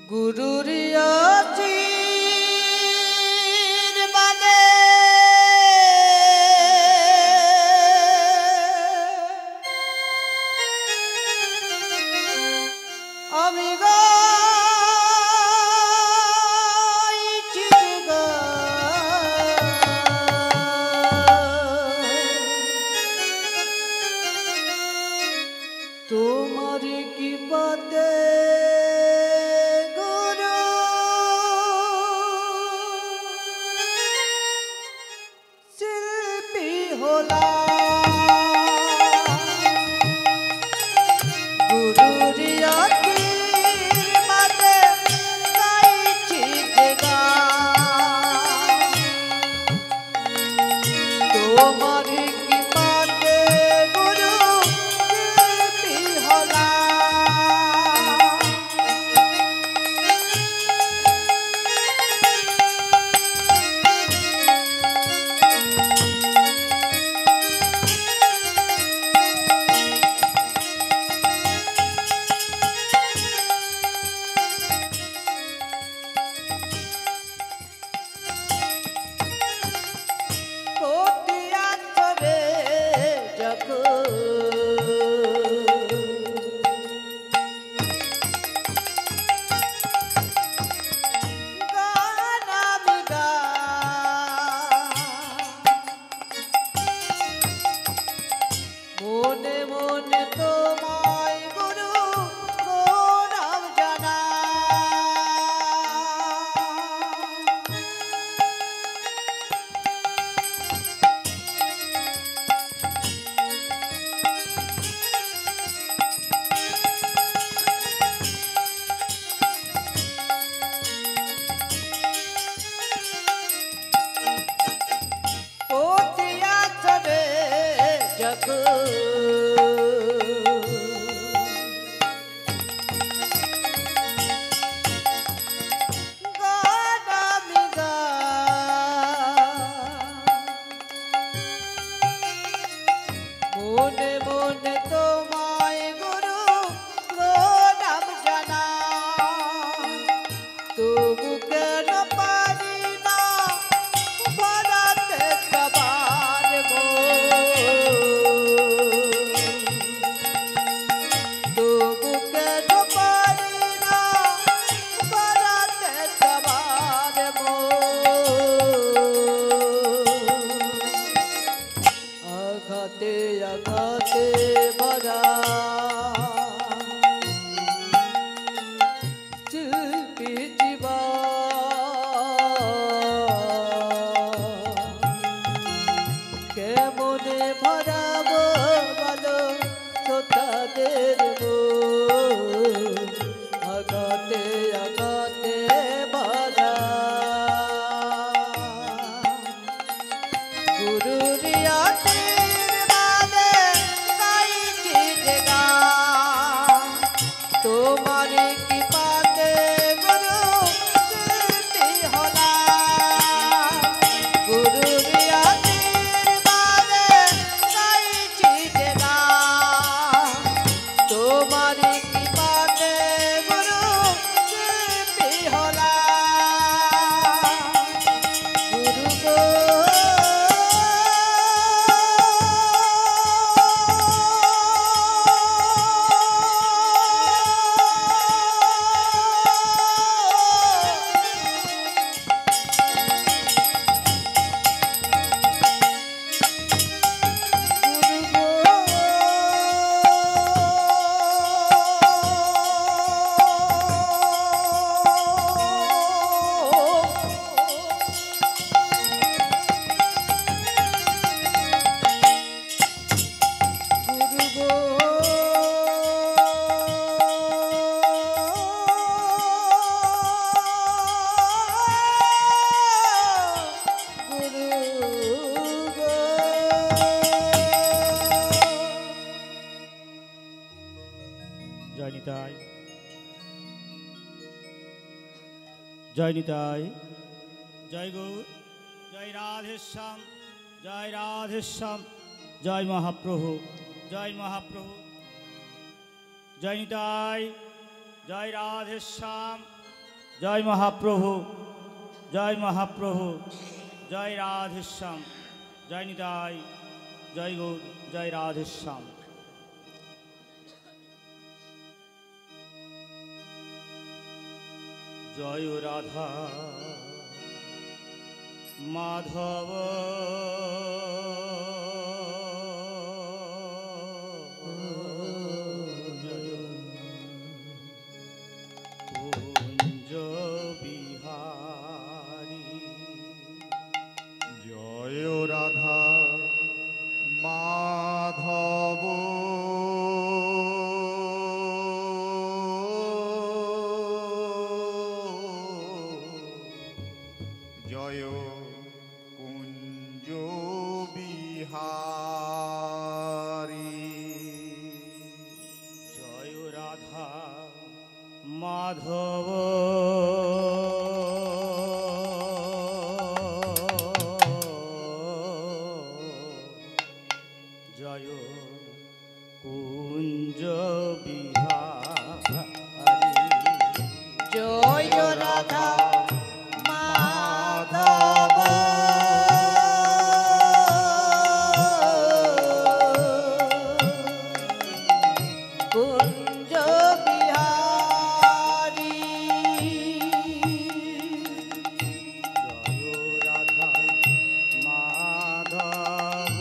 গুরুরিয়া চির মানে আমি গাইছি তোমার কি বাতে जय निताय जय गौर जय राधेश्याम जय राधेश्याम जय महाप्रभु जय महाप्रभु जय निताय जय राधेश्याम জয় মহাপ্রভু, জয় মহাপ্রভু, জয় রাধেশ্যাম, জয় নিতাই, জয় গৌর, জয় রাধেশ্যাম। জয় রাধা মাধব কুঞ্জ বিহারী। জয় রাধা মাধব জয় কুঞ্জ বিহারী। জয় রাধা মাধব জয় কুঞ্জ বিহারী। জয় রাধা মাধব কুঞ্জ বিহারী। জয় রাধা মাধব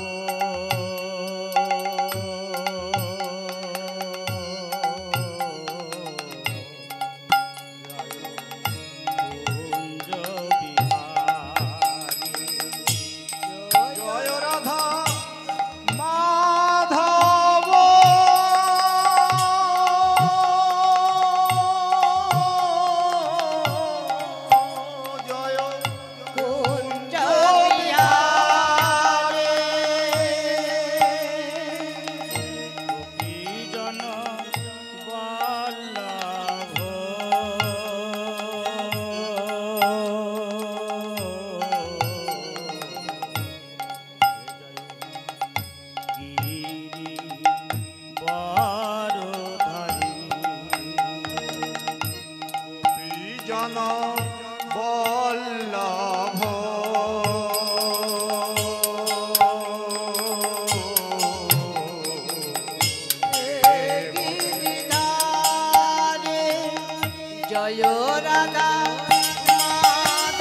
কুঞ্জ বিহারী। জয় রাধা মাধব জয় কুঞ্জ বিহারী। গোপীজন বল্লভ গিরি বরধারী। জন বল্লভ গিরিধারে জয় রাধা মাধব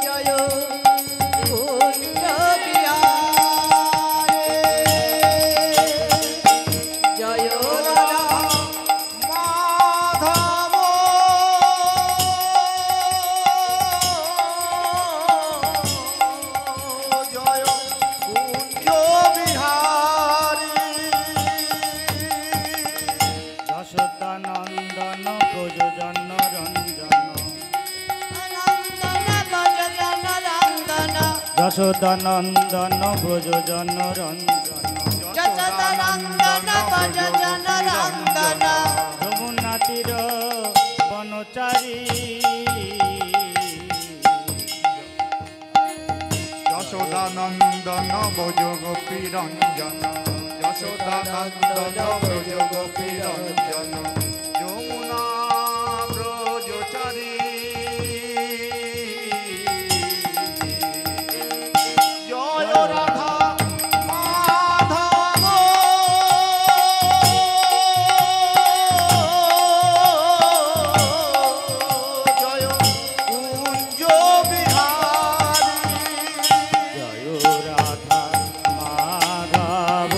জয় কুঞ্জ বিহারে। জয় রাধা মাধব জয় কুঞ্জ বিহারী। যশোদানন্দন প্রযোজন রঞ্জন। যশোদানন্দন প্রযোজন রঞ্জন। যমুনা তীর বনচারী। যশোদানন্দন ভোজ গোপী রঞ্জন যশোদানন্দন ভোজ গোপী রঞ্জন যমুনা ব্রজচারী। জয় রাধা মাধব জয় কুঞ্জ বিহারী। জয় রাধা মাধব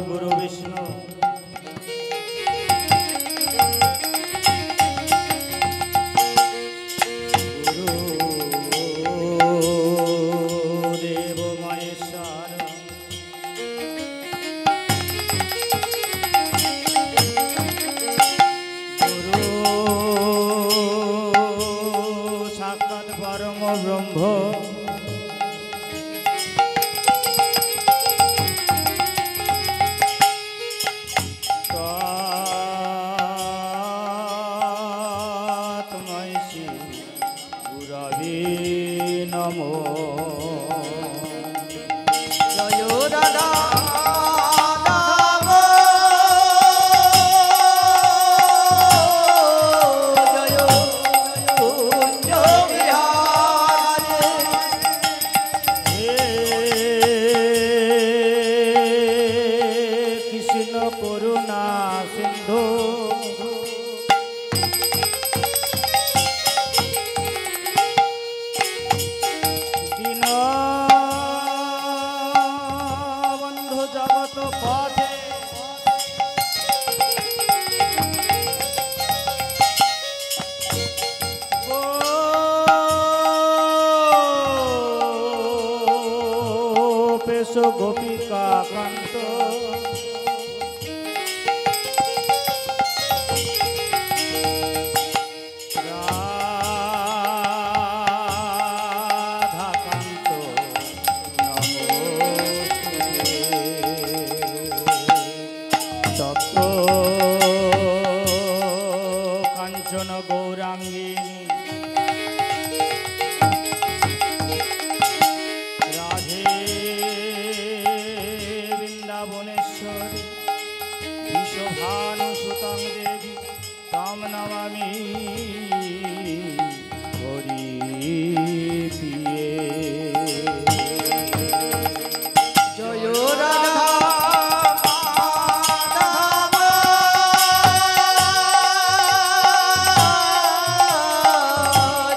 গুরু বিষ্ণু গুরুদেব মহেশ্বর গুরু সাক্ষাৎ পরম ব্রহ্ম জয় রাধা জয় কুঞ্জ বিহারে কৃষ্ণ করুণা সিন্ধু দীন বন্ধু জগত পথে গোপেশ গোপিকা কান্ত রাধাকান্ত তপ্ত কাঞ্চন গৌরাঙ্গিনী রাধে বৃন্দাবনেশ্বরী বিশ্বভানুসুতং দেবী তাম নমামি হরি প্রিয়ে জয় রাধা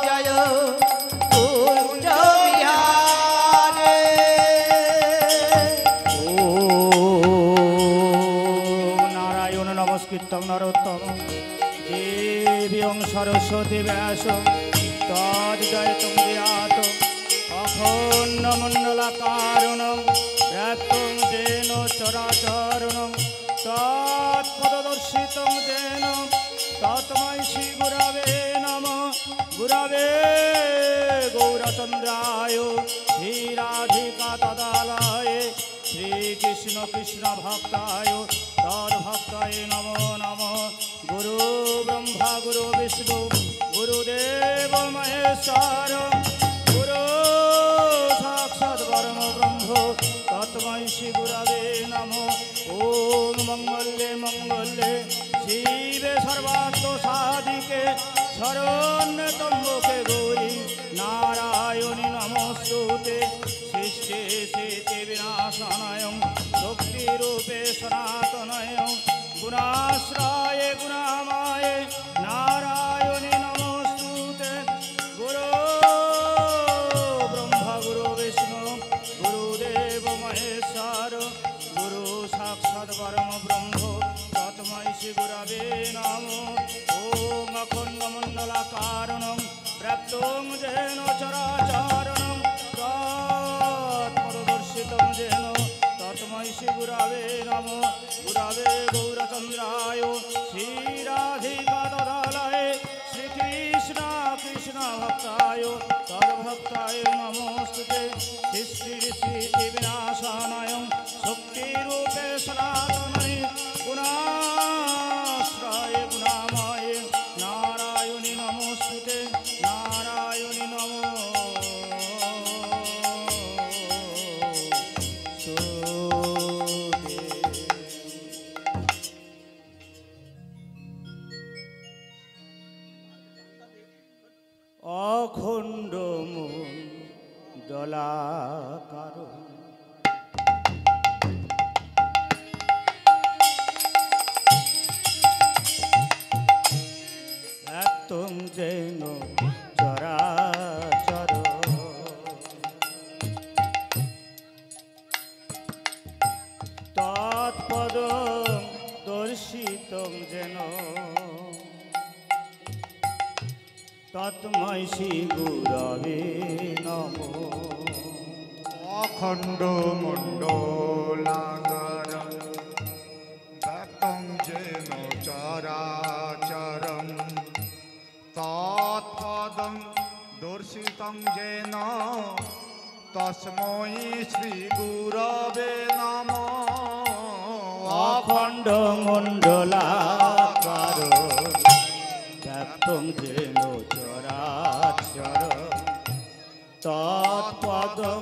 জয় কুঞ্জ বিহারে ও নারায়ণ নমস্কৃতং নরোত্তম দেবীং সরস্বতী ব্যাসং তজ্জয়তুং ধিয়াত অখণ্ডমণ্ডলাকারণং ব্যাপ্তং যেন চরাচরণং তৎপদদর্শিতং যেন তস্मै শ্রী গুরবে নমঃ গুরবে গৌরচন্দ্রায় শ্রীরাধিকা তদালয়ে শ্রীকৃষ্ণ কৃষ্ণ ভক্তায় তদ্ভক্তায় নমো নমঃ গুরু ব্রহ্মা গুরু বিষ্ণু গুরুদেব মহেশ্বর গুরু সাক্ষাৎ পরম ব্রহ্ম তস্मै শ্রী গুরবে নমঃ ওম মঙ্গলে মঙ্গলে শিবে সর্বার্থ সাধিকে শরণ্যে ত্র্যম্বকে গৌরী নারায়ণী নমস্তুতে সৃষ্টি স্থিতি বিনাশনায় শক্তিরূপে সনাতনায় গুণাশ্রয়ে গুণাময়ে নারায়ণী নমস্তুতে গুরু ব্রহ্মা গুরু বিষ্ণু গুরুদেব মহেশ্বর গুরু সাক্ষাৎ পরম ব্রহ্ম তস্मै শ্রী গুরবে নমঃ ওম অখণ্ডমণ্ডলাকারণং ব্যাপ্তং যেন চরাচরণং তৎপদদর্শিতং যেন তস্मै শ্রী গুরবে নমঃ গুরবে গৌরচন্দ্রায় শ্রীরাধিকা তদালয়ে শ্রীকৃষ্ণ কৃষ্ণ ভক্তায় তদ্ভক্তায় নমস্তুতে সৃষ্টি স্থিতি বিনাশনায় শক্তিরূপে সনাতনায় গুণাশ্রয়ে গুণাময়ে নারায়ণী নমস্তুতে নারায়ণী অখণ্ড মন দলাকার তৎপদ দর্শিতং যেন তৎমৈ শ্রী গুরবে নমঃ। অখণ্ড মণ্ডলাকারং ব্যাপ্তং যেন চরাচরং তৎপদং দর্শিতং যেন তস্मै শ্রী গুরবে নমঃ। অখণ্ড মণ্ডলাকার ব্যাপ্তং যেন চরাচর তৎপদং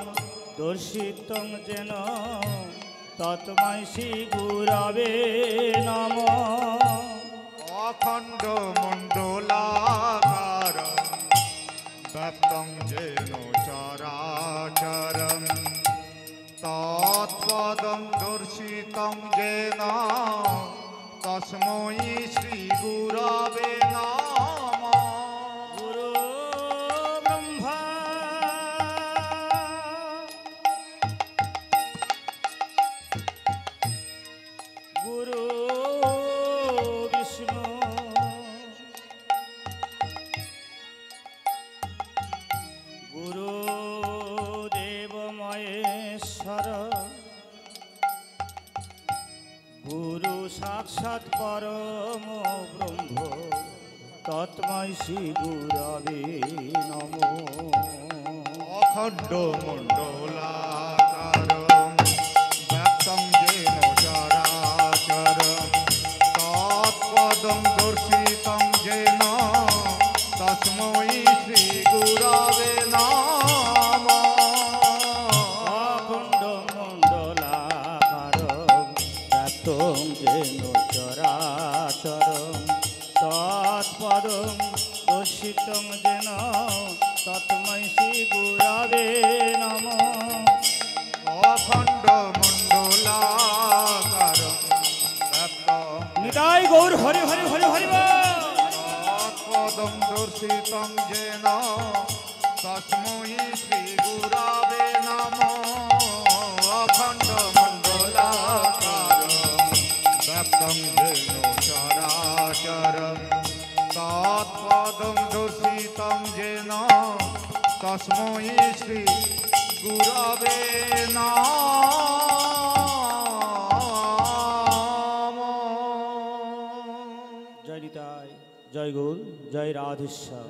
দর্শিতং যেন তৎমৈ শ্রী গুরবে নমঃ। অখণ্ড মণ্ডলাকারং ব্যাপ্তং যেন চরাচরং তৎপদং দর্শিতং যেন তস্मै শ্রী গুরবে নমঃ। গুরু ব্রহ্মা গুরু বিষ্ণু গুরু দেব মহেশ্বর গুরু সাক্ষাৎ পরম ব্রহ্ম তৎমৈ শ্রী গুরবে নমঃ। অখণ্ড মণ্ডলাকারং ব্যাপ্তং যেন চরাচরং তৎপদং দর্শিতং যেন তস্मै শ্রী গুরবে নমঃ। অখণ্ড মণ্ডলাকার ব্যাপ্তং যেন চরাচর তৎপদং দর্শিতং যেন তৎমৈ শ্রী গুরবে নমঃ। অখণ্ড মণ্ডলাকারং ব্যাপ্তং নিতাই গৌর হরি হরি হরি হরি বল। তৎপদং দর্শিতং যেন তস্मै শ্রী গুরবে নমঃ। অখণ্ড মণ্ডলাকারং ব্যাপ্তং যেন চরাচরং তৎপদং দর্শিতং যেন তস্मै শ্রী গুরবে নমঃ। জয় নিতাই জয় গৌর জয় রাধেশ্বর।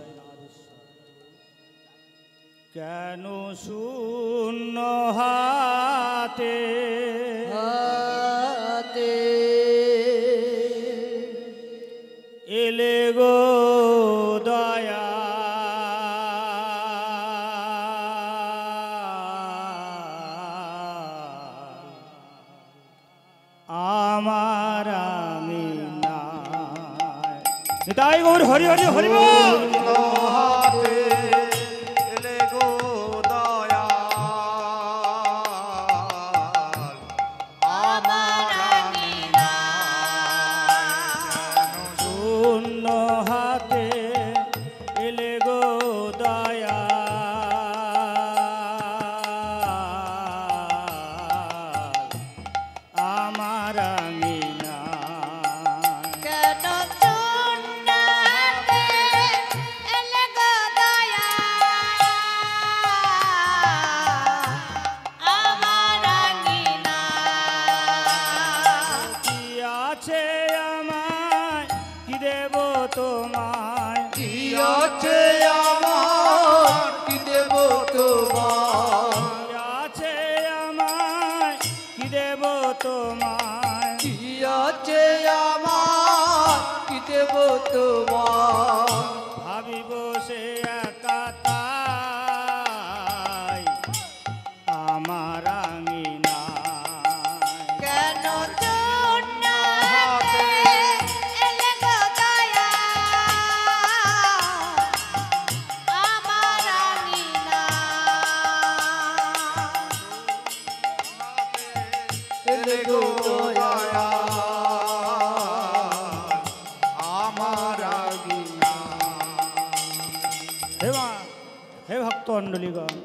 কেন শূন্য হাতে হাতে এলে গো দয়া আমার আমি নাই। নিতাই গৌর হরি হরি হরি বল। হাতে এলে গো দয়াল আমার আমি নাই। শূন্য হাতে এলে গো দয়া আমার আমি নাই। কেন চুন্নাতে এলে গো দয়া আমার আঙিনা কি আছে আমায় কি দেব তোমায় কি আছে আমার কি দেব তোমার কি আছে আমায় কি দেব তোমায় কি আছে আমার কি দেব তোমার ভাবিব সে একা তাই আমার আঙিনায়। কেন চুন্নাতে এলে গো দয়া আমার আঙিনা এলে গো দয়া আমার আগিনা। হে ভক্তমণ্ডলীগণ,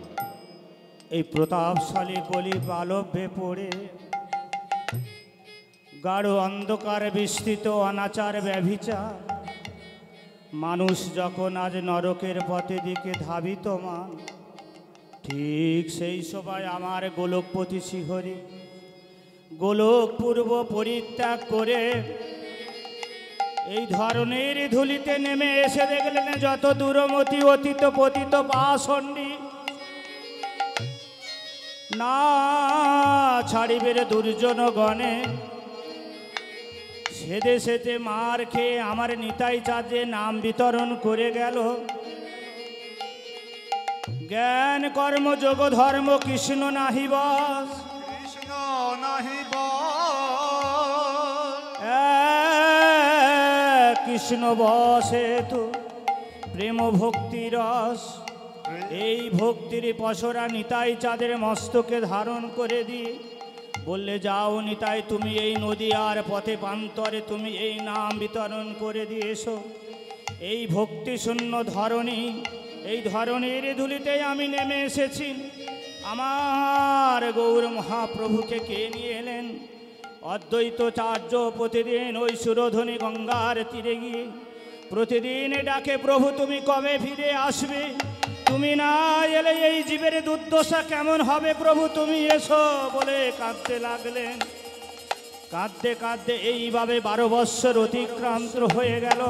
এই প্রতাপশালী কলি বালভ্যে পড়ে গাঢ় অন্ধকার বিস্তৃত অনাচার ব্যভিচার, মানুষ যখন আজ নরকের পথে দিকে ধাবিতমান, ঠিক সেই সময় আমার গোলকপতি শ্রীহরি গোলক পূর্ব পরিত্যাগ করে এই ধরনের ধুলিতে নেমে এসে দেখলেন যত দূরমতি অতীত পতিত পাষণ্ডী না ছাড়িবের দুর্জন গণে, সেদে সেতে মার খেয়ে আমার নিতাই চাঁদে নাম বিতরণ করে গেল। জ্ঞান কর্ম যোগ ধর্ম কৃষ্ণ নাহি বস, কৃষ্ণ নাহি কৃষ্ণ বসে তো প্রেম ভক্তি রস। এই ভক্তির পসরা নিতাই চাঁদের মস্তকে ধারণ করে দিয়ে বললে, যাও নিতাই, তুমি এই নদী আর পথে প্রান্তরে তুমি এই নাম বিতরণ করে দিয়েছো। এই ভক্তি শূন্য ধরণী, এই ধরণীর ধুলিতে আমি নেমে এসেছি। আমার গৌর মহাপ্রভুকে কে নিয়ে এলেন? অদ্বৈতাচার্য প্রতিদিন ওই সুরধ্বনি গঙ্গার তীরে গিয়ে প্রতিদিন ডাকে, প্রভু তুমি কবে ফিরে আসবে? তুমি না এলে এই জীবের দুর্দশা কেমন হবে? প্রভু তুমি এসো বলে কাঁদতে লাগলেন। কাঁদতে কাঁদতে এইভাবে 12 বৎসর অতিক্রান্ত হয়ে গেল।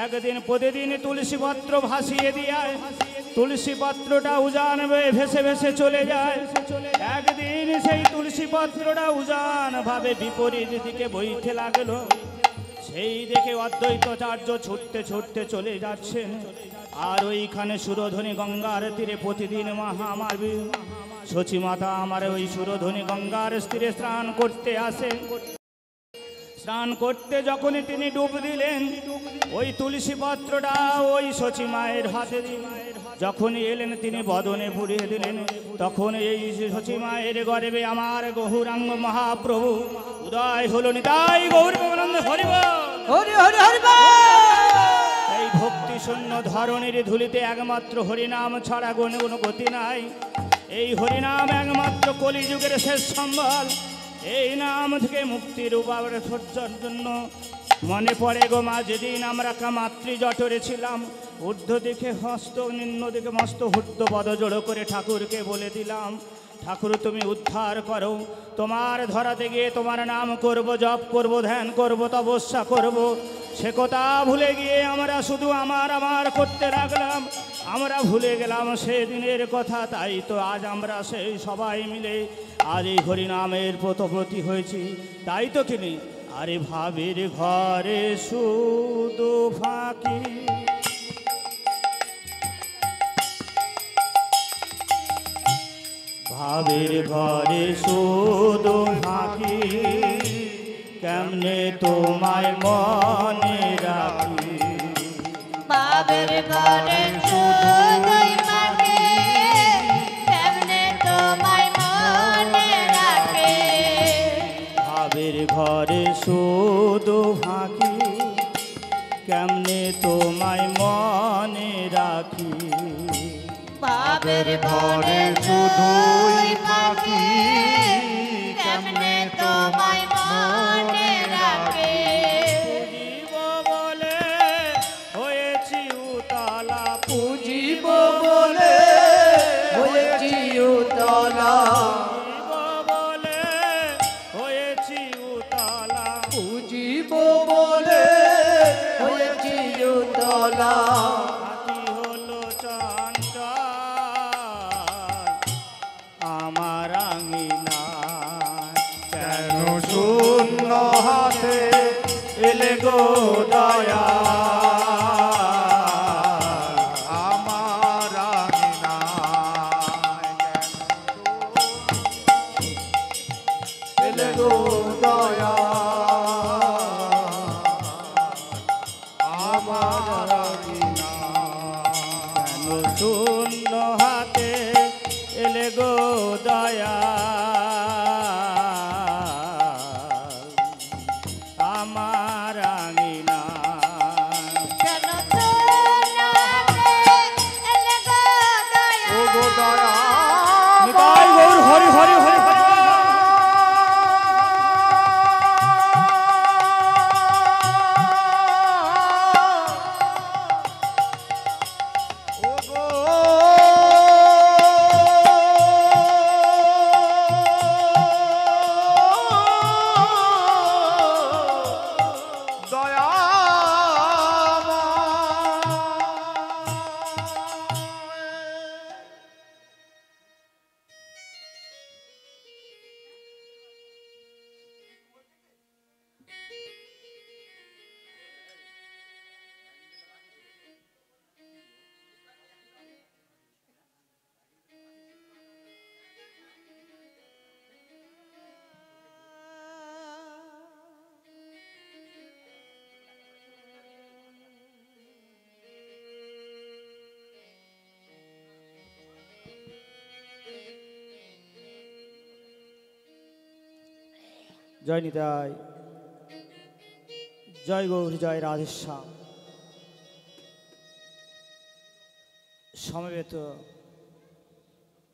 একদিন প্রতিদিন তুলসী পত্র ভাসিয়ে দিয়ায় তুলসী পত্রটা উজান ভেসে ভেসে চলে যায়। একদিন সেই তুলসী পত্রটা উজান ভাবে বিপরীত দিকে বইতে লাগলো। সেই দেখে অদ্বৈতাচার্য ছুটতে ছুটতে চলে যাচ্ছেন। আর ওইখানে সুরধ্বনি গঙ্গার তীরে প্রতিদিন আমার সচী মাতা আমার ওই সুরধ্বনি গঙ্গার তীরে স্নান করতে আসেন। স্নান করতে যখনই তিনি ডুব দিলেন, ওই তুলসী পত্রটা ওই সচী মায়ের হাতে যখনই এলেন তিনি বদনে পুড়িয়ে দিলেন। তখন এই সচী মায়ের গর্ভে আমার গৌরাঙ্গ মহাপ্রভু উদয় হলো। নিতাই গৌর প্রেমানন্দ হরি বল, হরি হরি হরি বল। এই ভক্তি শূন্য ধরণীর ধুলিতে একমাত্র হরিনাম ছাড়া কোনো কোনো গতি নাই। এই হরিনাম একমাত্র কলিযুগের শেষ সম্বল। এই নাম থেকে মুক্তির উপায় সজ্জার জন্য মনে পড়ে গো মা, যেদিন আমরা মাতৃ জঠরে ছিলাম, ঊর্ধ্ব দিকে হস্ত নিম্ন দিকে মস্ত হুদ্ধ পদজোড়ো করে ঠাকুরকে বলে দিলাম, ঠাকুর তুমি উদ্ধার করো। তোমার ধরাতে গিয়ে তোমার নাম করব, জপ করব, ধ্যান করব, তপস্যা করব। সে কথা ভুলে গিয়ে আমরা শুধু আমার আমার করতে লাগলাম। আমরা ভুলে গেলাম সেদিনের কথা। তাই তো আজ আমরা সেই সবাই মিলে আজ এই হরিনামের প্রতব্রতী হয়েছি। তাই তো কিনি আরে ভাবের ঘরে শুধু ফাঁকি, ভাবের ঘরে শুধু ফাঁকি, কেমনে তোমায় মনে রাখি। বাবের ঘরে শুধুই ফাঁকি, কেমনে তোমায় মনে রাখে। ভাবের ঘরে শুধু ফাঁকি, কেমনে তোমায় মনে রাখি। বাবের ঘরে শুধুই ফাঁকি, কেমনে তোমায় মনে রাখে। পুজিব বলে হয়েছি উতলা, পুজিব বলে হয়েছি উতলা, পুজিব বলে হয়েছি উতলা। পুজিব বলে হয়েছি উতলা। হাতি হলো চঞ্চল আমার আঙিনা, কেন শূন্য হাতে এলে গো দয়া আমার আঙিনায়। এলে গো দয়া আমার আঙিনায়। কেন শূন্য হাতে এলে গো দয়া আমার আঙিনা। কেন তোমারে এলে গো দয়া। ও গো দয়া নিতাই গৌর হরি হরি হরি হরি। জয় নিতাই, জয় গৌর, জয় রাধেশ্যাম। সমবেত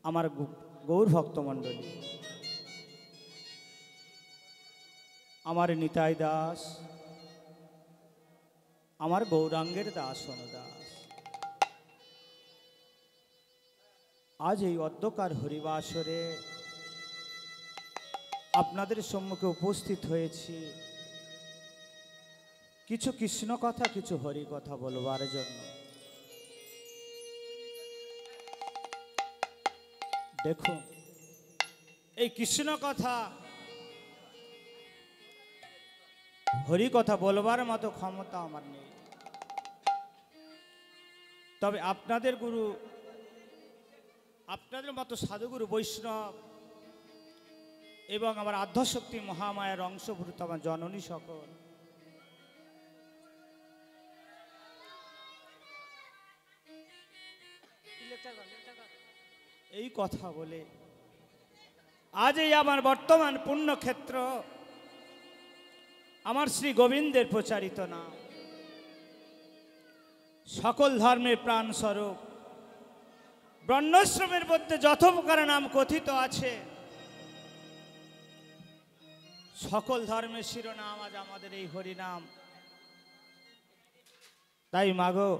আমার গৌর ভক্তমণ্ডলী, আমার নিতাই দাস, আমার গৌরাঙ্গের দাস অনুদাস, আজ এই অধ্যকার হরিবাসরে আপনাদের সম্মুখে উপস্থিত হয়েছি কিছু কৃষ্ণ কথা, কিছু হরি কথা বলবার জন্য। দেখুন, এই কৃষ্ণ কথা, হরি কথা বলবার মতো ক্ষমতা আমার নেই, তবে আপনাদের গুরু, আপনাদের মতো সাধুগুরু বৈষ্ণব এবং আমার আধ্যাত্মিক মহামায়ার অংশভূত আমার জননী সকল, এই কথা বলে আজ এই আমার বর্তমান পুণ্যক্ষেত্র, আমার শ্রী গোবিন্দের প্রচারিত নাম, সকল ধর্মের প্রাণ স্বরূপ, বর্ণাশ্রমের মধ্যে যত প্রকার নাম কথিত আছে, সকল ধর্মের শিরোনাম আজ আমাদের এই হরিনাম। তাই মাগো,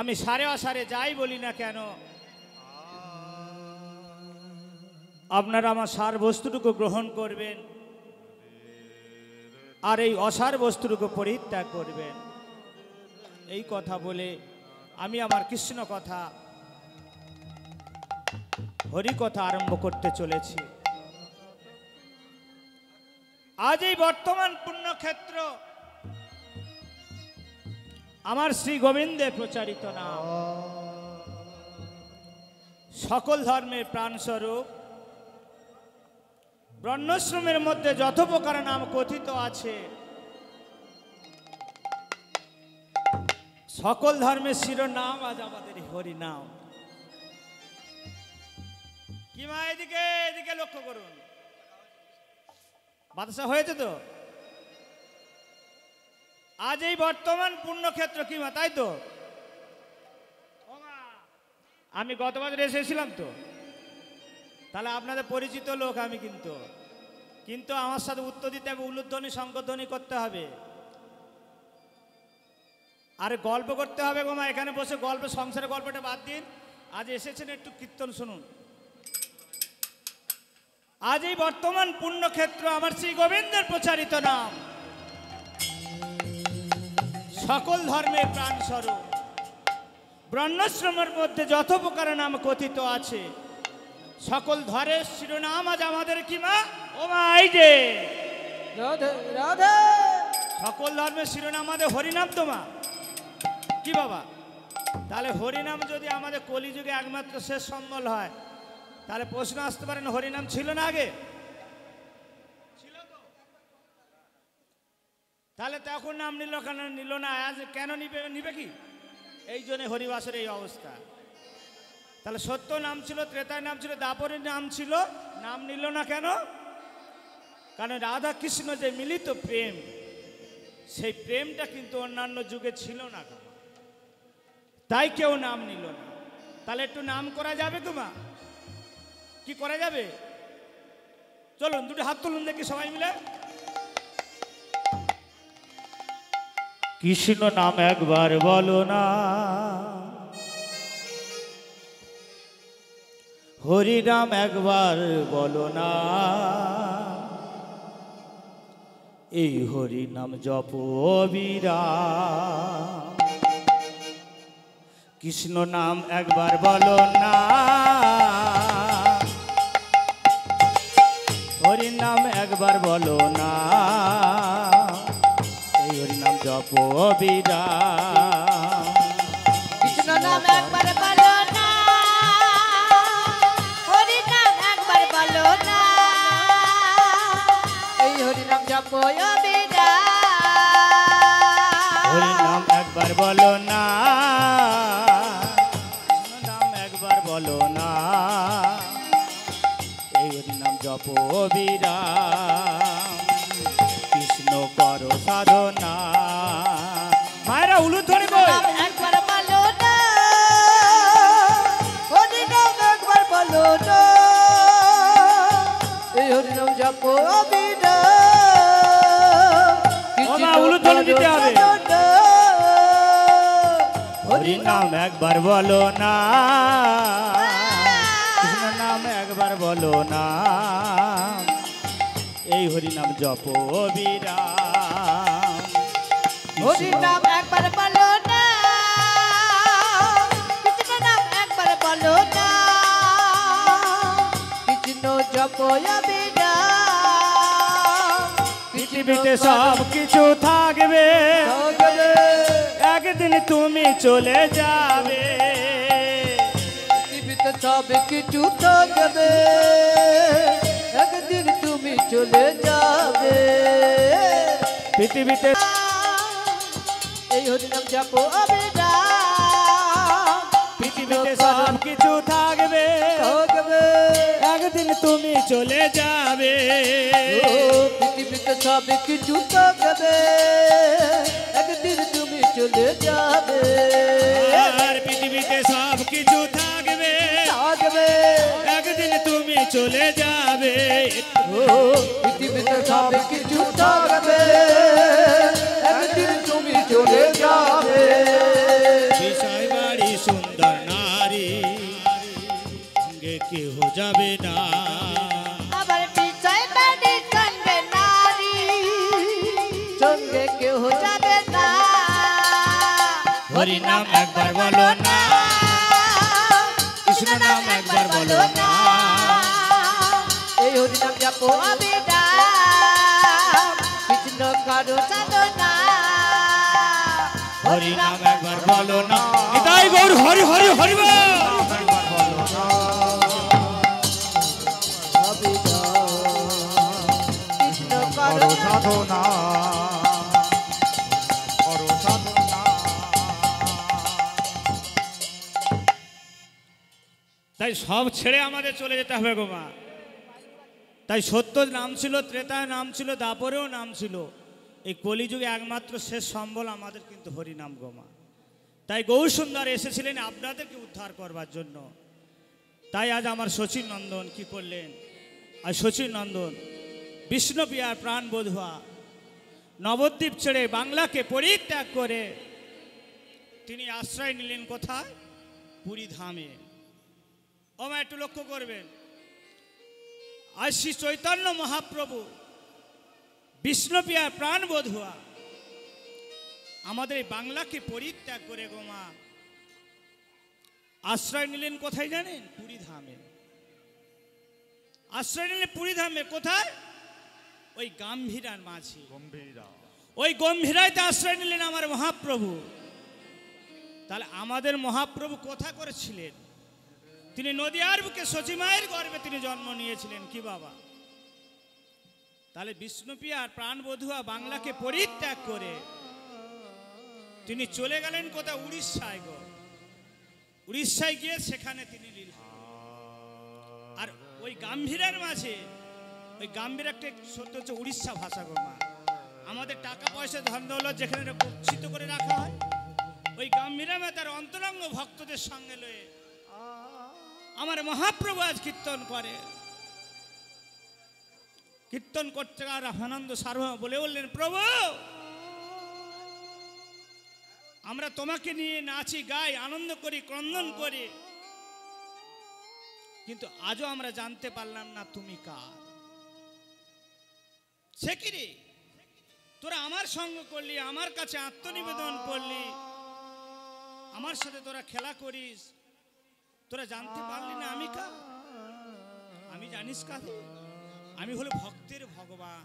আমি সারে অসারে যাই বলি না কেন, আপনারা আমার সার বস্তুটুকু গ্রহণ করবেন আর এই অসার বস্তুটুকু পরিত্যাগ করবেন, এই কথা বলে আমি আমার কৃষ্ণ কথা, হরি কথা আরম্ভ করতে চলেছি। আজ এই বর্তমান পুণ্যক্ষেত্র আমার শ্রী গোবিন্দের প্রচারিত নাম, সকল ধর্মের প্রাণস্বরূপ, বর্ণাশ্রমের মধ্যে যত প্রকার নাম কথিত আছে, সকল ধর্মের শিরোনাম আজ আমাদের হরি নাম। কি মা, এদিকে এদিকে লক্ষ্য করুন, বাতাসা হয়েছে তো? আজ এই বর্তমান পুণ্যক্ষেত্র কি মা, তাই তো? আমি গত বছর এসেছিলাম তো, তাহলে আপনাদের পরিচিত লোক আমি, কিন্তু আমার সাথে উত্তর দিতে হবে, উলুধ্বনি শঙ্করধ্বনি করতে হবে, আরে গল্প করতে হবে গো মা। এখানে বসে গল্প, সংসারের গল্পটা বাদ দিন, আজ এসেছেন একটু কীর্তন শুনুন। আজ এই বর্তমান পুণ্যক্ষেত্র আমার শ্রী গোবিন্দের প্রচারিত নাম, সকল ধর্মের প্রাণ স্বরূপ, বর্ণাশ্রমের মধ্যে যত প্রকার নাম কথিত আছে, সকল ধরের শিরোনাম আজ আমাদের কি মা, ও মা, এই যে রাধে রাধে, সকল ধর্মের শিরোনাম আমাদের হরিনাম তো মা, কি বাবা? তাহলে হরিনাম যদি আমাদের কলিযুগে একমাত্র শেষ সম্বল হয়, তাহলে প্রশ্ন আসতে পারেন, হরিনাম ছিল না আগে? ছিল তো, তাহলে তখন নাম নিল কেন, নিল না? আজ কেন নিবে কি? এই জন্য হরিবাসের এই অবস্থা। তাহলে সত্য নাম ছিল, ত্রেতায় নাম ছিল, দাপরের নাম ছিল, নাম নিল না কেন? কারণ রাধা কৃষ্ণ যে মিলিত প্রেম, সেই প্রেমটা কিন্তু অন্যান্য যুগে ছিল না, তাই কেউ নাম নিল না। তাহলে একটু নাম করা যাবে তো মা? কি করা যাবে? চলুন দুটো হাত তুলুন দেখি সবাই মিলে। কৃষ্ণ নাম একবার বলো না, হরি নাম একবার বলো না, এই হরি নাম জপ বিরাম। কৃষ্ণ নাম একবার বলো না, হরি নাম একবার বলো না, এই হরি নাম জপ বিরাম। কৃষ্ণ নাম একবার বলো না, হরি নাম একবার বলো না, এই হরি নাম জপ বিরাম। হরি নাম একবার বলো না, কৃষ্ণ নাম একবার বলো না, এই হরি নাম জপ বিরাম। কৃষ্ণ করো সাধনা। মায়েরা উলুধ্বনি কই? নাম একবার বলো না, হরি নাম একবার বলো না, এই হরি নাম জপো অবিরাম। ও মা, উলুধ্বনি দিতে হবে। হরি নাম একবার বলো না, কৃষ্ণ নাম একবার বলো না, এই হরি নাম জপ বিরাম। হরি নাম একবার বলো না, কৃষ্ণ নাম একবার বলো না, কৃষ্ণ জপ অবিরাম। পৃথিবীতে সব কিছু থাকবে, একদিন তুমি চলে যাবে। পৃথিবীতে সব কিছু থাকবে, একদিন তুমি চলে যাবে। পৃথিবীতে এই হরিনাম জপো অবিরাম। পৃথিবীতে সব কিছু থাকবে, থাকবে, একদিন তুমি চলে যাবে। ও পৃথিবীতে সব কিছু থাকবে, একদিন তুমি চলে যাবে। আর পৃথিবীতে সব কিছু থাকবে, থাকবে, একদিন তুমি চলে যাবে। ও পৃথিবীতে সব কিছু থাকবে, একদিন তুমি চলে যাবে। বিষয় বাড়ি সুন্দর নারী, সঙ্গে কেহ যাবে না। আবার বিষয় বাড়ি সঙ্গে নারী, সঙ্গে কেউ যাবে না। হরি নাম একবার বলো না, কৃষ্ণ নাম একবার বলো না, এই হরি নাম জপো অবিরাম। কৃষ্ণ করো সাধনা, হরি নাম একবার বলো না। নিতাই গৌর হরি হরি হরি বল। কৃষ্ণ করো করো সাধনা, করো সাধনা। তাই সব ছেড়ে আমাদের চলে যেতে হবে গো মা। তাই সত্যর নাম ছিল, ত্রেতায় নাম ছিল, দাপরেও নাম ছিল। এই কলিযুগে একমাত্র শেষ সম্বল আমাদের কিন্তু হরিনাম গো মা। তাই গৌরসুন্দর এসেছিলেন আপনাদেরকে উদ্ধার করবার জন্য। তাই আজ আমার শচীন নন্দন কি করলেন? আর শচীন নন্দন বিষ্ণুপ্রিয়ার প্রাণ বধুয়া নবদ্বীপ ছেড়ে বাংলাকে পরিত্যাগ করে তিনি আশ্রয় নিলেন কোথায়? পুরী ধামে। ও মা, একটু লক্ষ্য করবেন, আজ শ্রী চৈতন্য মহাপ্রভু বিষ্ণুপ্রিয়ার প্রাণ বধুয়া আমাদের এই বাংলাকে পরিত্যাগ করে গো মা আশ্রয় নিলেন কোথায় জানেন? পুরী ধামে। আশ্রয় নিলেন পুরী ধামে। কোথায়? ওই গাম্ভীরার মাঝে, গম্ভীরা ওই গম্ভীরাইতে আশ্রয় নিলেন আমার মহাপ্রভু। তাহলে আমাদের মহাপ্রভু কোথা করেছিলেন? তিনি নদিয়ার বুকে সচিমায়ের গর্ভে তিনি জন্ম নিয়েছিলেন। কি বাবা! তাহলে বিষ্ণুপ্রিয়ার প্রাণ বধুয়া বাংলাকে পরিত্যাগ করে তিনি চলে গেলেন কোথায়? উড়িষ্যায় গো। উড়িষ্যায় গিয়ে সেখানে তিনি লীলা। আর ওই গাম্ভীরার মাঝে, ওই গাম্ভীর একটা সত্য হচ্ছে উড়িষ্যা ভাষা গো মা। আমাদের টাকা পয়সা ধন দৌলত যেখানে গচ্ছিত করে রাখা হয়, ওই গাম্ভীরামে তার অন্তরঙ্গ ভক্তদের সঙ্গে লয়ে আমার মহাপ্রভু আজ কীর্তন করে। কীর্তন করতে আর আনন্দ সার্বভৌম বলে বললেন, প্রভু আমরা তোমাকে নিয়ে নাচি, গাই, আনন্দ করি, ক্রন্দন করি, কিন্তু আজও আমরা জানতে পারলাম না তুমি কার। সে কি রে, তোরা আমার সঙ্গ করলি, আমার কাছে আত্মনিবেদন করলি, আমার সাথে তোরা খেলা করিস, তোরা জানতে পারলি না আমি কার? আমি জানিস কাকে? আমি হলো ভক্তের ভগবান।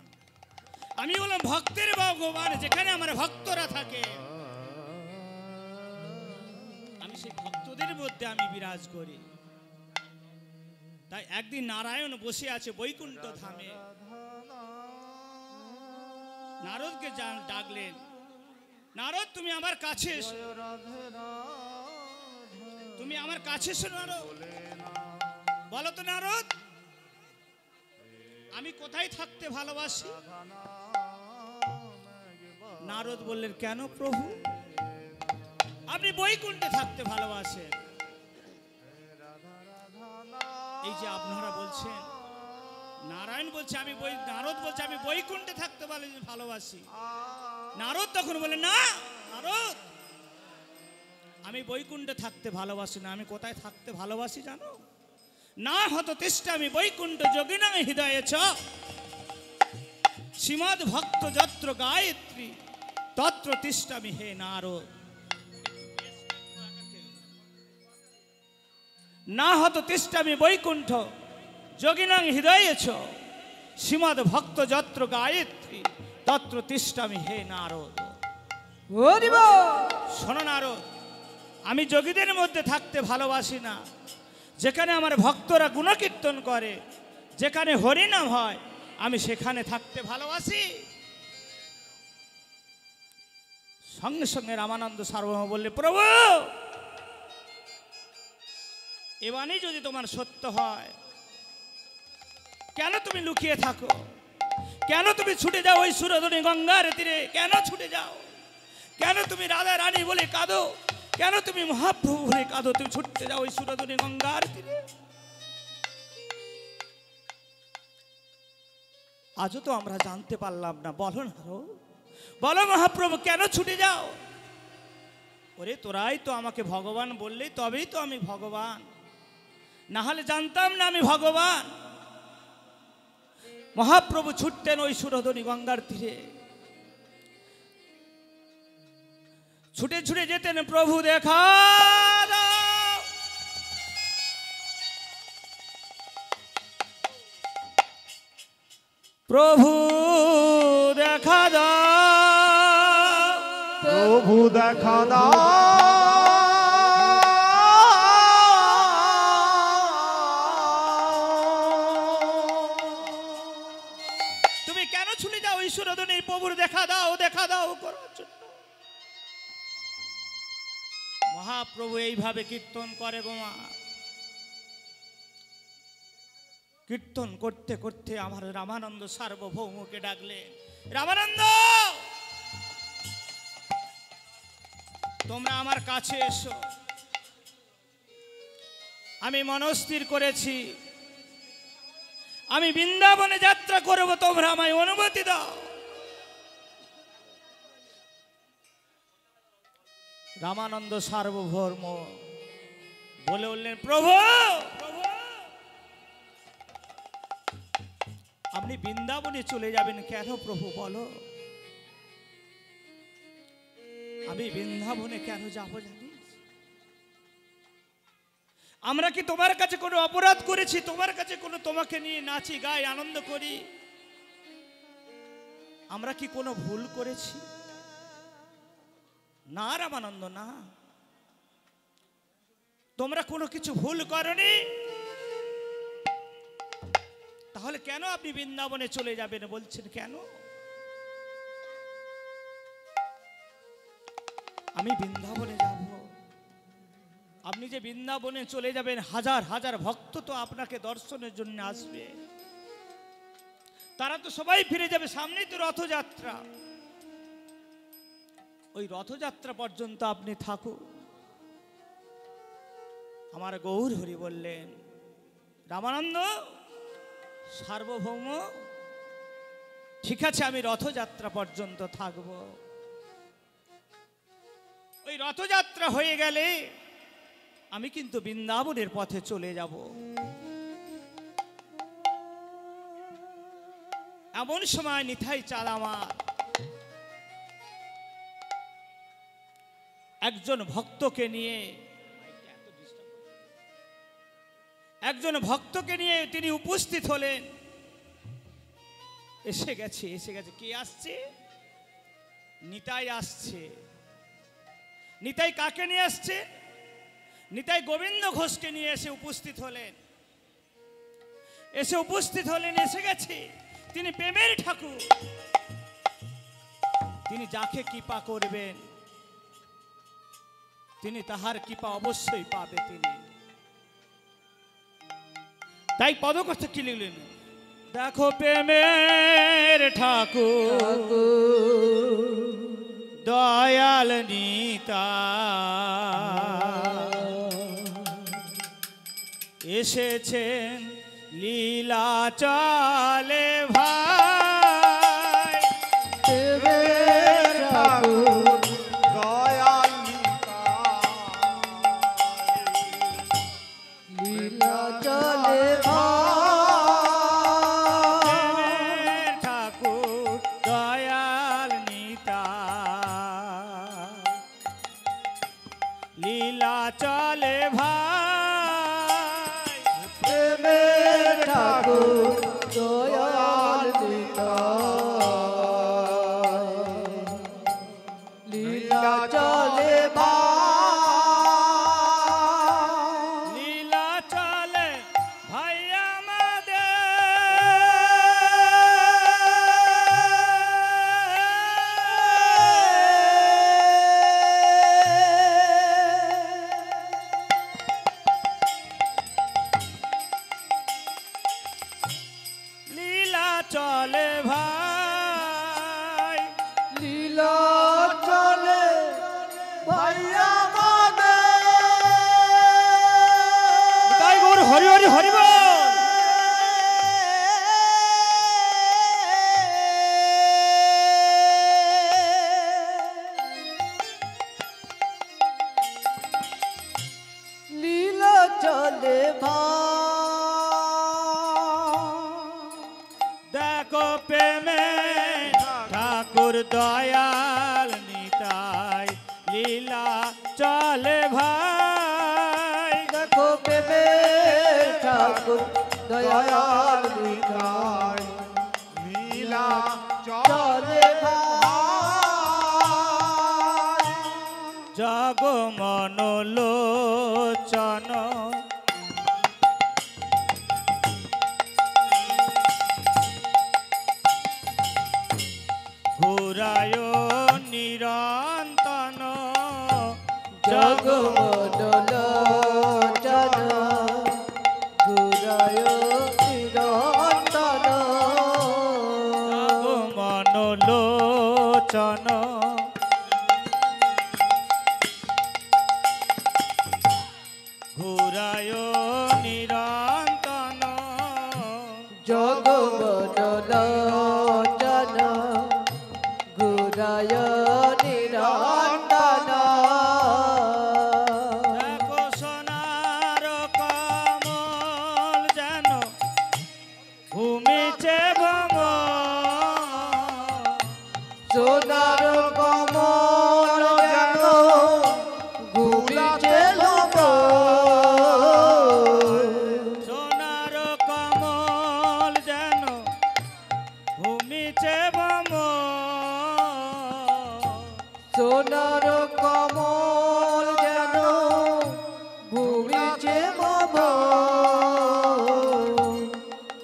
আমি হলাম ভক্তের ভগবান। যেখানে আমার ভক্তরা থাকে আমি সেই ভক্তদের মধ্যে আমি বিরাজ করি। তাই একদিন নারায়ণ বসে আছে বৈকুণ্ঠ ধামে, নারদকে ডাকলেন, নারদ তুমি আমার কাছে এসো, তুমি আমার কাছে এসো নারদ। বলো তো নারদ, আমি কোথায় থাকতে ভালোবাসি? নারদ বললেন, কেন প্রভু? আপনি বৈকুণ্ঠে থাকতে ভালোবাসেন। এই যে আপনারা বলছেন, নারায়ণ বলছে আমি নারদ বলছে আমি বৈকুণ্ঠে থাকতে ভালোবাসি। নারদ তখন বলে, না নারদ, আমি বৈকুণ্ঠে থাকতে ভালোবাসি না। আমি কোথায় থাকতে ভালোবাসি জানো? না হত তিষ্ঠামি বৈকুণ্ঠ যোগিনাং হৃদয়ে চ শ্রীমদ্ ভক্ত যত্র গায়ত্রী তত্র তিষ্ঠামি হে নারদ। না হত তিষ্ঠামি বৈকুণ্ঠ যোগিনাং হৃদয়ে চ শ্রীমদ্ ভক্ত যত্র গায়ত্রী তত্র তিষ্ঠামি হে নারদ। শোনো নারদ, আমি যোগীদের মধ্যে থাকতে ভালোবাসি না। যেখানে আমার ভক্তরা গুণকীর্তন করে, যেখানে হরিনাম হয়, আমি সেখানে থাকতে ভালোবাসি। সঙ্গে সঙ্গে রামানন্দ সার্বভৌম বললে, প্রভু এ বাণী যদি তোমার সত্য হয়, কেন তুমি লুকিয়ে থাকো? কেন তুমি ছুটে যাও ওই সুরধনী গঙ্গার তীরে? কেন ছুটে যাও? কেন তুমি রাধা রানী বলে কাঁদো? কেন তুমি মহাপ্রভু বলে কাঁদো? তুমি ছুটতে যাও ওই সুরধনী গঙ্গার তীরে। আজও তো আমরা জানতে পারলাম না। বলো না, বলো মহাপ্রভু, কেন ছুটে যাও? ওরে তোরাই তো আমাকে ভগবান বললেই তবেই তো আমি ভগবান, না হলে জানতাম না আমি ভগবান। মহাপ্রভু ছুটতেন ওই সুরধনী গঙ্গার তীরে, ছুটে ছুটে যেতেন, প্রভু দেখা দাও, প্রভু দেখা দাও, প্রভু দেখা দাও। তুমি কেন ছুটে যাও ওই সুরধনী প্রভুর দেখা দাও, দেখা দাও করার জন্য? মহাপ্রভু এইভাবে কীর্তন করে গো মা। কীর্তন করতে করতে আমার রামানন্দ সার্বভৌমকে ডাকলেন, রামানন্দ তোমরা আমার কাছে এসো। আমি মনস্থির করেছি আমি বৃন্দাবনে যাত্রা করব, তোমরা আমায় অনুমতি দাও। রামানন্দ সার্বভৌম বলে উঠলেন, প্রভু আপনি বৃন্দাবনে চলে যাবেন কেন প্রভু? বলো, আমি বৃন্দাবনে কেন যাব জানিস? আমরা কি তোমার কাছে কোনো অপরাধ করেছি? তোমার কাছে কোনো তোমাকে নিয়ে নাচি গাই আনন্দ করি? আমরা কি কোনো ভুল করেছি? না রামানন্দ, না, তোমরা কোনো কিছু ভুল করনি। তাহলে কেন আপনি বৃন্দাবনে চলে যাবেন বলছেন? কেন? আমি বৃন্দাবনে যাব, আপনি যে বৃন্দাবনে চলে যাবেন, হাজার হাজার ভক্ত তো আপনাকে দর্শনের জন্য আসবে, তারা তো সবাই ফিরে যাবে। সামনেই তো রথযাত্রা, ওই রথযাত্রা পর্যন্ত আপনি থাকুন। আমার গৌর হরি বললেন, রামানন্দ সার্বভৌম ঠিক আছে, আমি রথযাত্রা পর্যন্ত থাকব। ওই রথযাত্রা হয়ে গেলে আমি কিন্তু বৃন্দাবনের পথে চলে যাব। এমন সময় নিতাই চাঁদ আমার একজন ভক্তকে নিয়ে তিনি উপস্থিত হলেন। এসে গেছে। কে আসছে? নিতাই আসছে। নিতাই কাকে নিয়ে আসছে? নিতাই গোবিন্দ ঘোষকে নিয়ে এসে উপস্থিত হলেন। এসে গেছে। তিনি প্রেমের ঠাকুর, তিনি যাকে কৃপা করবেন তিনি তাহার কৃপা অবশ্যই পাবে। তিনি তাই পদকথা কি লিখলেন? দেখো প্রেমের ঠাকুর এসেছেন লীলাচলে ভাই দেবের ঠাকুর দয়াল লীলা চলে দেবের ঠাকুর দয়াল নিতাই লীলাচলে ভাই দেবের ঠাকুর দয়াল নিতাই লীলা চলে লীলা চলে ভাই লীলা চলে ভাই লীলা চলে ভাইয়া তাই গৌর হরি হরি হরি বল। লীলা চলে দেখো প্রেমে ঠাকুর দয়াল নিতাই লীলা চলে ভাই দেখো প্রেমে ঠাকুর দয়াল নিতাই লীলা চলে জগ মনোলোচন ঘুরায় নিরন্তন জগমনোলোচন ঘুরায় নিরন্তন মনোলোচন ঘুরায় নিরন্তন জগমনোলোচন ঘুরায় নিরন্তন দেখো সোনার কমল যেন ভূমিছে ভম সোনার কমল যেন ঘুমিছে লোক সোনার কমল যেন ভূমিছে ভম সোনার কমল যেন ঘুমিছে মম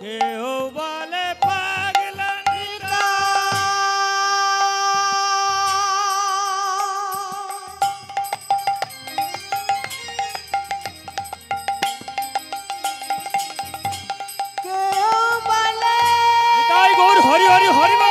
কেউ বলে পাগলা নিতা কেউ বলে নিতাই গৌর হরি হরি হরি বল।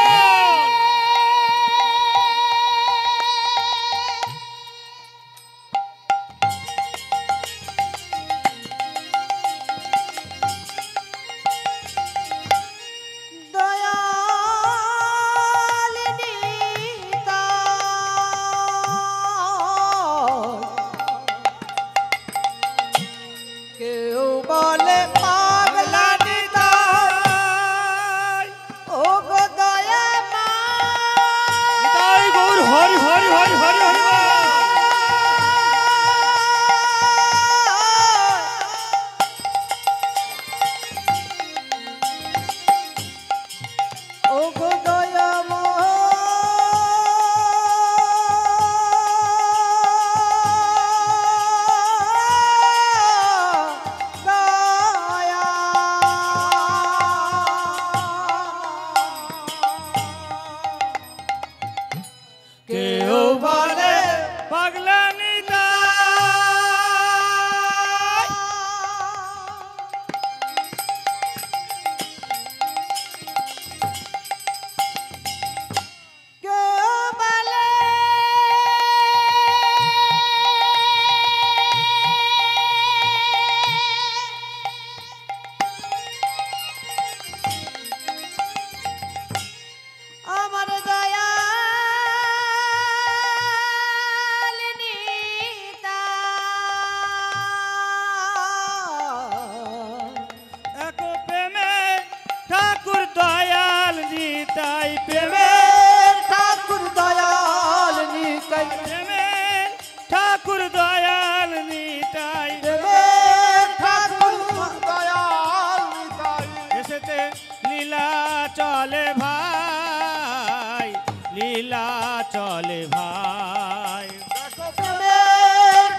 দয়ালিনী কেউ বলে পাগলা নিতাই ও গো দয়া চলে ভাই, লীলা চলে ভাই।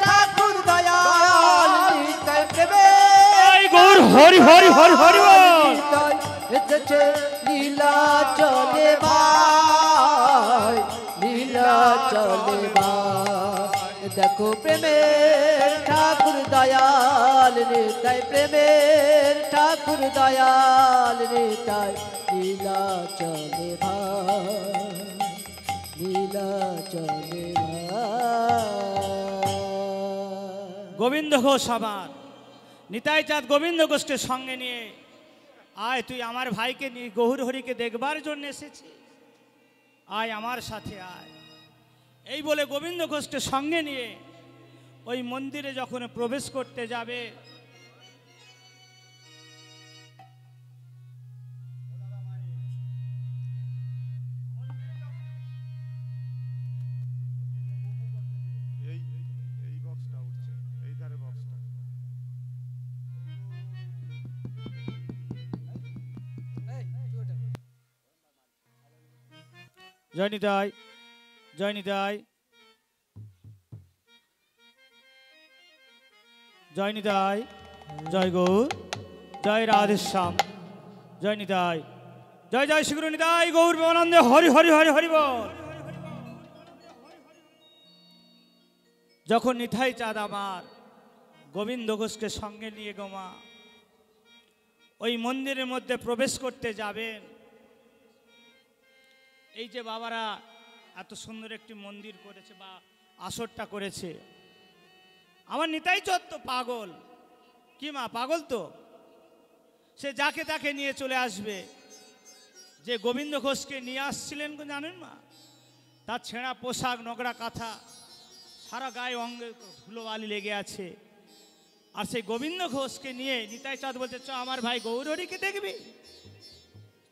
ঠাকুর দয়াল নিতাই প্রেমের গৌর হরি হরি হরি হরি বল। এসেছে লীলা চলে ভাই, লীলা চলে ভাই। দেখো প্রেমের ঠাকুর দয়াল নিতাই প্রেমের ঠাকুর দয়াল নিতাই লীলা চলে ভাই, লীলা চলে ভাই। গোবিন্দ ঘোষ আমার নিতাই চাঁদ গোবিন্দ ঘোষকে সঙ্গে নিয়ে আয়, তুই আমার ভাইকে নিয়ে গৌর হরিকে দেখবার জন্য এসেছি, আয় আমার সাথে আয়। এই বলে গোবিন্দ ঘোষকে সঙ্গে নিয়ে ওই মন্দিরে যখন প্রবেশ করতে যাবে, এই এই বক্সটা উঠছে, এই ধারে বক্সটা। জয় নিতাই, জয় নিতাই, জয় নিতাই, জয় গৌর, জয় রাধেশ্যাম, জয় নিতাই, জয় জয় শ্রী গুরু নিতাই গৌর প্রেমানন্দে হরি হরি হরি হরি বল। যখন নিতাই চাঁদ আমার গোবিন্দ ঘোষকে সঙ্গে নিয়ে গোমা ওই মন্দিরের মধ্যে প্রবেশ করতে যাবেন, এই যে বাবারা এত সুন্দর একটি মন্দির করেছে বা আসরটা করেছে, আমার নিতাই চাঁদ তো পাগল, কি মা পাগল তো, সে যাকে তাকে নিয়ে চলে আসবে। যে গোবিন্দ ঘোষকে নিয়ে আসছিলেন জানেন মা, তার ছেঁড়া পোশাক, নোংরা কাঁথা, সারা গায়ে অঙ্গে ধুলোবালি লেগে আছে। আর সেই গোবিন্দ ঘোষকে নিয়ে নিতাই চাঁদ বলছে, চ আমার ভাই গৌর হরিকে দেখবি,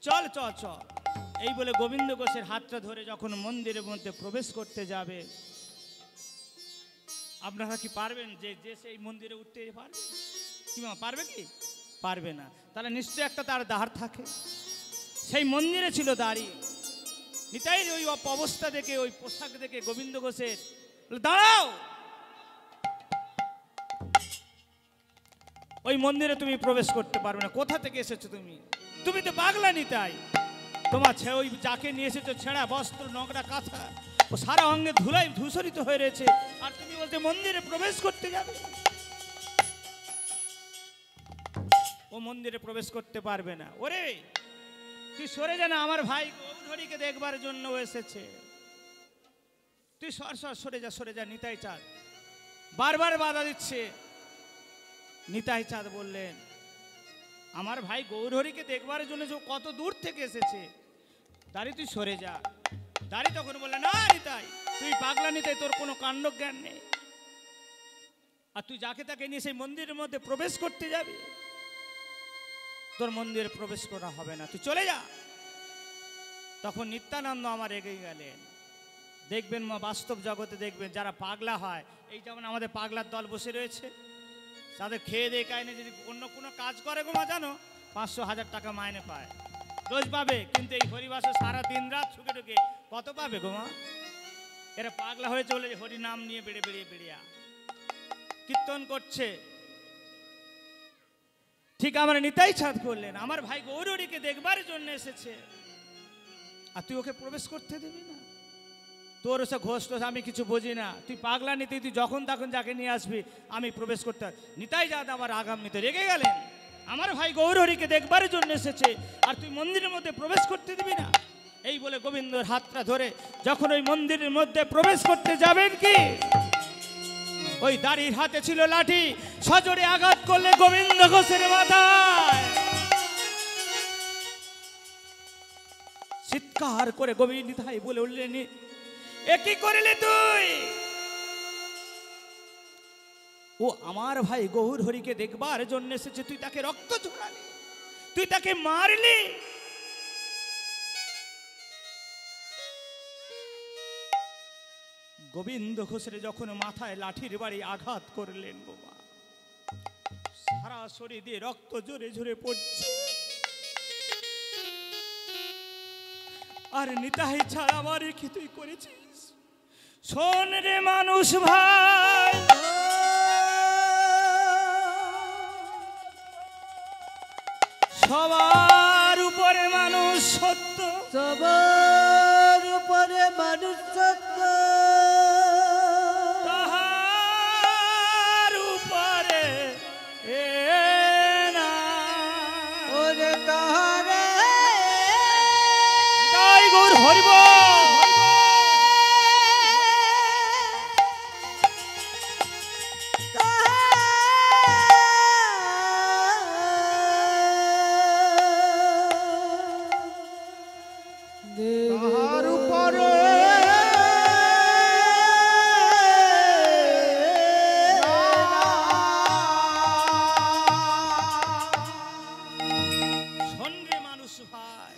চল চ চ। এই বলে গোবিন্দ ঘোষের হাতটা ধরে যখন মন্দিরের মধ্যে প্রবেশ করতে যাবে, আপনারা কি পারবেন যে যে সেই মন্দিরে উঠতে পারবে কি মা, পারবে কি? পারবে না। তাহলে নিশ্চয় একটা তার ধার থাকে। সেই মন্দিরে ছিল দাঁড়িয়ে নিতাই, ওই অবস্থা দেখে, ওই পোশাক দেখে গোবিন্দ ঘোষের দাঁড়াও, ওই মন্দিরে তুমি প্রবেশ করতে পারবে না। কোথা থেকে এসেছো তুমি? তুমি তো পাগলা নিতাই, তোমার ওই যাকে নিয়ে এসেছো ছেঁড়া বস্ত্র, নোংরা কাঁথা, ও সারা অঙ্গে ধুলাই ধূসরিত হয়ে রয়েছে, আর তুমি বলতে মন্দিরে প্রবেশ করতে যাবে। ও মন্দিরে প্রবেশ করতে পারবে না। ওরে তুই সরে যা না, আমার ভাই গৌরহরিকে দেখবার জন্য এসেছে, তুই সর সর, সরে যা সরে যা। নিতাই চাঁদ বারবার বাধা দিচ্ছে। নিতাই চাঁদ বললেন, আমার ভাই গৌরহরিকে দেখবার জন্য যে কত দূর থেকে এসেছে, দাঁড়ি তুই সরে যা। দাঁড়ি তখন বললে, না নিতাই, তুই পাগলা নিতাই, তোর কোনো কাণ্ড জ্ঞান নেই, আর তুই যাকে তাকে নিয়ে সেই মন্দিরের মধ্যে প্রবেশ করতে যাবি, তোর মন্দিরে প্রবেশ করা হবে না, তুই চলে যা। তখন নিত্যানন্দ আমার এগিয়ে গেলেন। দেখবেন মা, বাস্তব জগতে দেখবেন যারা পাগলা হয়, এই যেমন আমাদের পাগলার দল বসে রয়েছে, তাদের খেয়ে দিয়ে কায়নে যদি অন্য কোনো কাজ করে গো মা, জানো 500-1000 টাকা মাইনে পায়, রোজ পাবে। কিন্তু এই হরিবাসে সারা দিন রাত ছুকে ঢুকে কত পাবে গো মা? এরা পাগলা হয়ে চলে হরি নাম নিয়ে বেড়ে বেড়িয়ে বেড়িয়া কীর্তন করছে। ঠিক আমার নিতাই চাঁদ করলেন, আমার ভাই গৌরহরিকে দেখবার জন্য এসেছে, আর তুই ওকে প্রবেশ করতে দিবি না? তোর ওসে ঘোষ টোষ আমি কিছু বুঝি না, তুই পাগলা নিতে, তুই যখন তখন যাকে নিয়ে আসবি আমি প্রবেশ করতে। নিতাই চাঁদ আমার আগাম নিতে রেগে গেলেন, আমার ভাই গৌরহরিকে দেখবার জন্য এসেছে, আর তুই মন্দিরের মধ্যে প্রবেশ করতে দিবি না? এই বলে গোবিন্দর হাতটা ধরে যখন ওই মন্দিরের মধ্যে প্রবেশ করতে যাবেন, কি ওই দাড়ির হাতে ছিল লাঠি, সজোরে আঘাত করলে গোবিন্দ ঘোষের মাথায়। চিৎকার করে গোবিন্দ নিতাই বলে উঠলেন, এ কি করলি তুই? ও আমার ভাই গৌরহরিকে দেখবার জন্য এসেছে, তুই তাকে রক্ত ঝরালি, তুই তাকে মারলি। গোবিন্দ ঘোষের যখন মাথায় লাঠির বাড়ি আঘাত করলেন, বাবা সারা শরীর দিয়ে রক্ত ঝরে ঝরে পড়ছে। আর নিতাই ছাড়া আমার কি তুই করেছিস? শোন রে মানুষ ভাই, সবার উপরে মানুষ সত্য, সবার উপরে মানুষ সত্য, তাহার উপরে এ না ওরে তাহারে তাই গৌর হরিব। তাহার উপরে শোন রে মানুষ ভাই,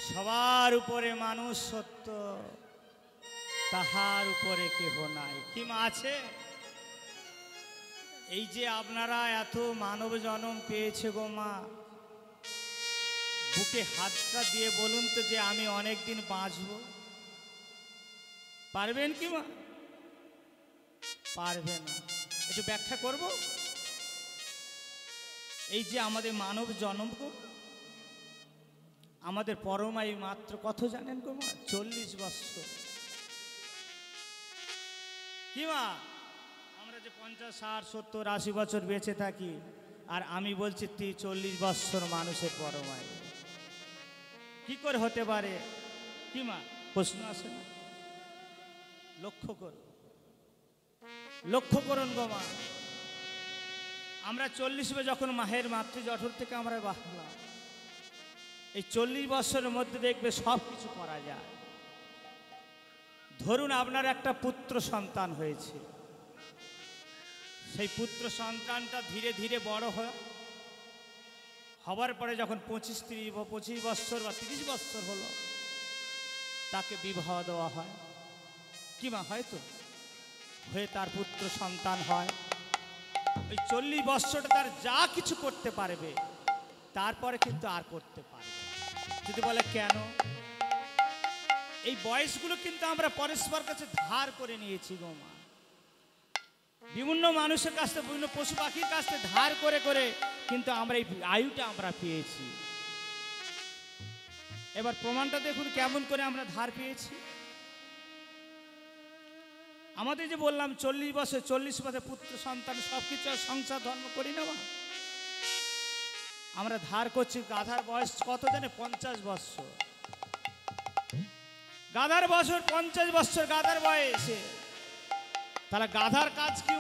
সবার উপরে মানুষ সত্য, তাহার উপরে কেহ নাই। কি মা আছে? এই যে আপনারা এত মানব জন্ম পেয়েছে গো মা, বুকে হাতটা দিয়ে বলুন তো যে আমি অনেক দিন বাঁচব, পারবেন কি মা? পারবে না। একটু ব্যাখ্যা করব। এই যে আমাদের মানব জন্ম গো, আমাদের পরমায়ু মাত্র কত জানেন গো মা? 40 বৎসর। কি মা, আমরা যে 50, 60, 70, 80 বছর বেঁচে থাকি, আর আমি বলছি 40 বৎসর মানুষের পরমায়ু। কি করে হতে পারে? কি মা, প্রশ্ন আসে না? লক্ষ্য করুন, লক্ষ্য করুন গো মা। আমরা 40 যখন মাহের মাতৃ জঠর থেকে আমরা বাঁচলাম, এই 40 বছরের মধ্যে দেখবে সব কিছু করা যায়। ধরুন আপনার একটা পুত্র সন্তান হয়েছে, সেই পুত্র সন্তানটা ধীরে ধীরে বড় হবার পরে যখন 25 বছর বা 30 বছর হলো, তাকে বিবাহ দেওয়া হয়। কি মা, হয়তো হয়ে তার পুত্র সন্তান হয়। ওই 40 বছরটা তার যা কিছু করতে পারবে, তারপরে কিন্তু আর করতে পারবে না। যদি বলে কেন? এই বয়সগুলো কিন্তু আমরা পরস্পর কাছে ধার করে নিয়েছি গো মা। বিভিন্ন মানুষের কাছ থেকে, বিভিন্ন পশু পাখির কাছ থেকে ধার করে করে কিন্তু আমরা এই আয়ুটা আমরা পেয়েছি। এবার প্রমাণটা দেখুন কেমন করে আমরা ধার পেয়েছি। আমাদের যে বললাম 40 বছর, 40 বছর পুত্র সন্তান সবকিছু সংসার ধর্ম করি না মা, আমরা ধার করছি। গাধার বয়স কত জানে? 50 বছর। গাধার বছর 50 বছর গাধার বয়সে, তাহলে গাধার কাজ কি?